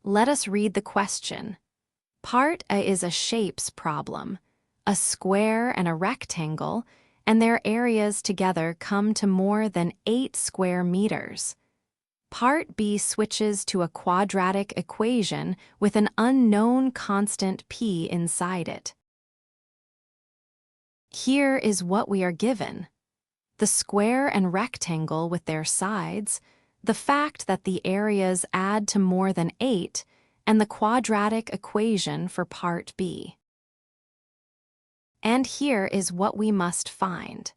Let us read the question. Part A is a shapes problem. A square and a rectangle, and their areas together come to more than 8 square meters. Part B switches to a quadratic equation with an unknown constant p inside it. Here is what we are given: the square and rectangle with their sides, the fact that the areas add to more than 8, and the quadratic equation for Part B. And here is what we must find: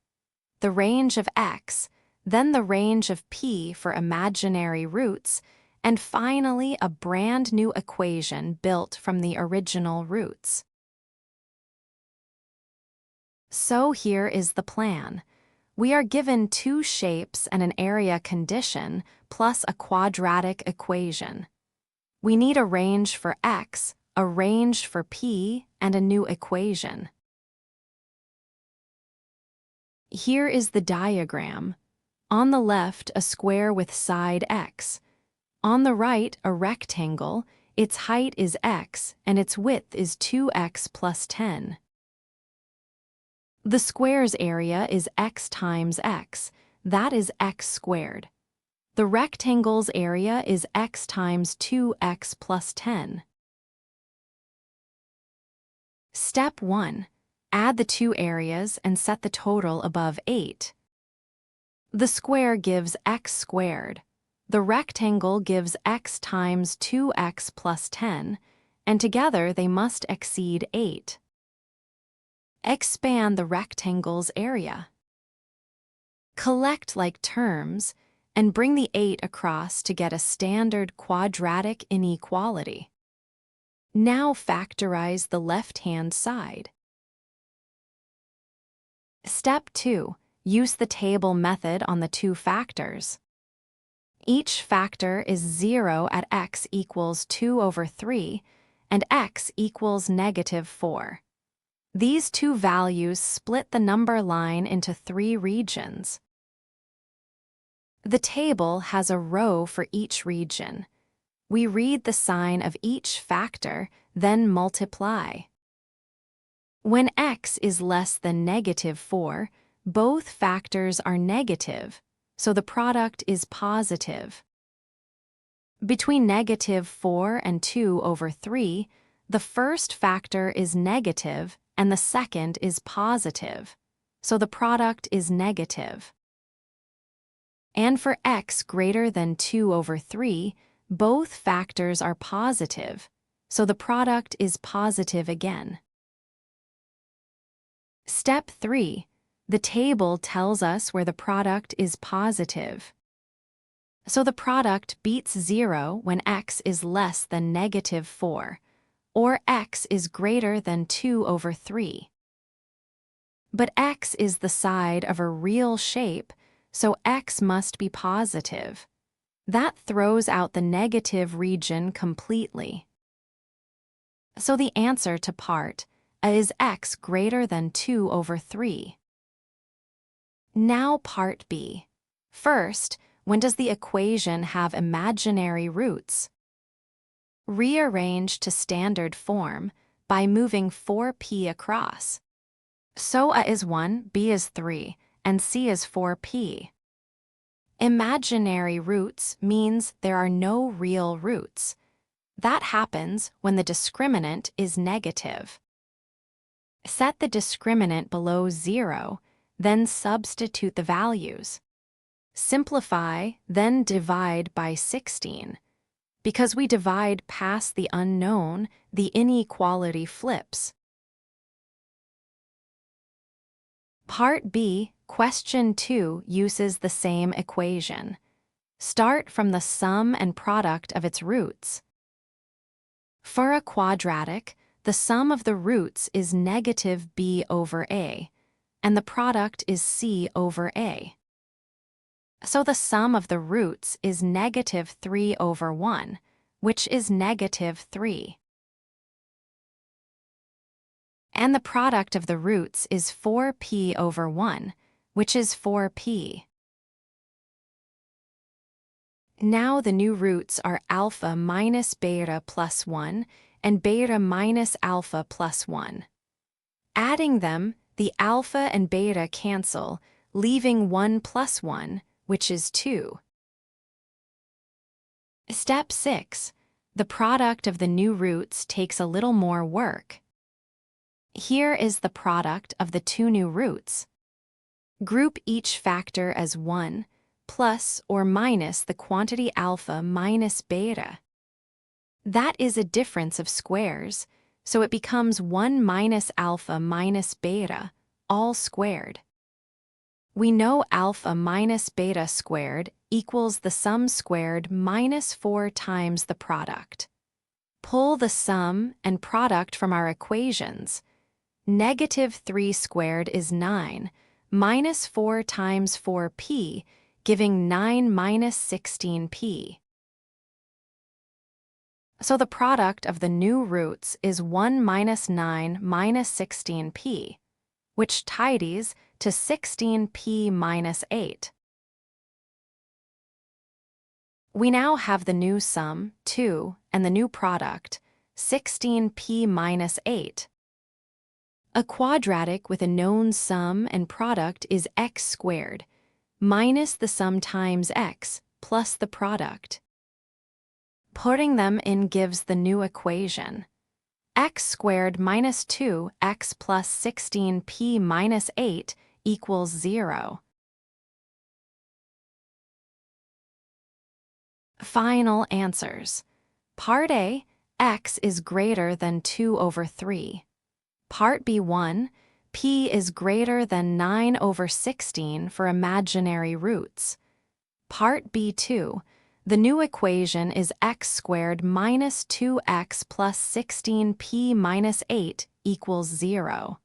the range of x, then the range of p for imaginary roots, and finally a brand new equation built from the original roots. So here is the plan. We are given two shapes and an area condition plus a quadratic equation. We need a range for x, a range for p, and a new equation. Here is the diagram. On the left, a square with side x. On the right, a rectangle. Its height is x, and its width is 2x plus 10. The square's area is x times x. That is x squared. The rectangle's area is x times 2x plus 10. Step 1. Add the two areas and set the total above 8. The square gives x squared. The rectangle gives x times 2x plus 10, and together they must exceed 8. Expand the rectangle's area. Collect like terms and bring the 8 across to get a standard quadratic inequality. Now factorize the left-hand side. Step 2. Use the table method on the two factors. Each factor is 0 at x equals 2 over 3 and x equals -4. These two values split the number line into 3 regions. The table has a row for each region. We read the sign of each factor, then multiply. When x is less than -4, both factors are negative, so the product is positive. Between -4 and 2 over 3, the first factor is negative and the second is positive, so the product is negative. And for x greater than 2 over 3, both factors are positive, so the product is positive again. Step 3. The table tells us where the product is positive. So the product beats 0 when x is less than -4, or x is greater than 2 over 3. But x is the side of a real shape, so x must be positive. That throws out the negative region completely. So the answer to part A is x greater than 2 over 3. Now part B. First, when does the equation have imaginary roots? Rearrange to standard form by moving 4p across. So A is 1, B is 3, and C is 4p. Imaginary roots means there are no real roots. That happens when the discriminant is negative. Set the discriminant below 0, then substitute the values. Simplify, then divide by 16. Because we divide past the unknown, the inequality flips. Part B, question 2, uses the same equation. Start from the sum and product of its roots. For a quadratic, the sum of the roots is -b over a, and the product is c over a. So the sum of the roots is -3 over 1, which is -3. And the product of the roots is 4p over 1, which is 4p. Now the new roots are alpha minus beta plus 1 and beta minus alpha plus 1. Adding them, the alpha and beta cancel, leaving 1 plus 1, which is 2. Step 6. The product of the new roots takes a little more work. Here is the product of the two new roots. Group each factor as 1, plus or minus the quantity alpha minus beta. That is a difference of squares, so it becomes 1 minus alpha minus beta, all squared. We know alpha minus beta squared equals the sum squared minus 4 times the product. Pull the sum and product from our equations. -3 squared is 9, minus 4 times 4p, giving 9 minus 16p. So the product of the new roots is 1 minus 9 minus 16p, which tidies to 16p minus 8. We now have the new sum, 2, and the new product, 16p minus 8. A quadratic with a known sum and product is x squared, minus the sum times x plus the product. Putting them in gives the new equation. X squared minus 2x plus 16p minus 8 equals 0. Final answers. Part A, x is greater than 2 over 3. Part B1, p is greater than 9 over 16 for imaginary roots. Part B2, the new equation is x squared minus 2x plus 16p minus 8 equals 0.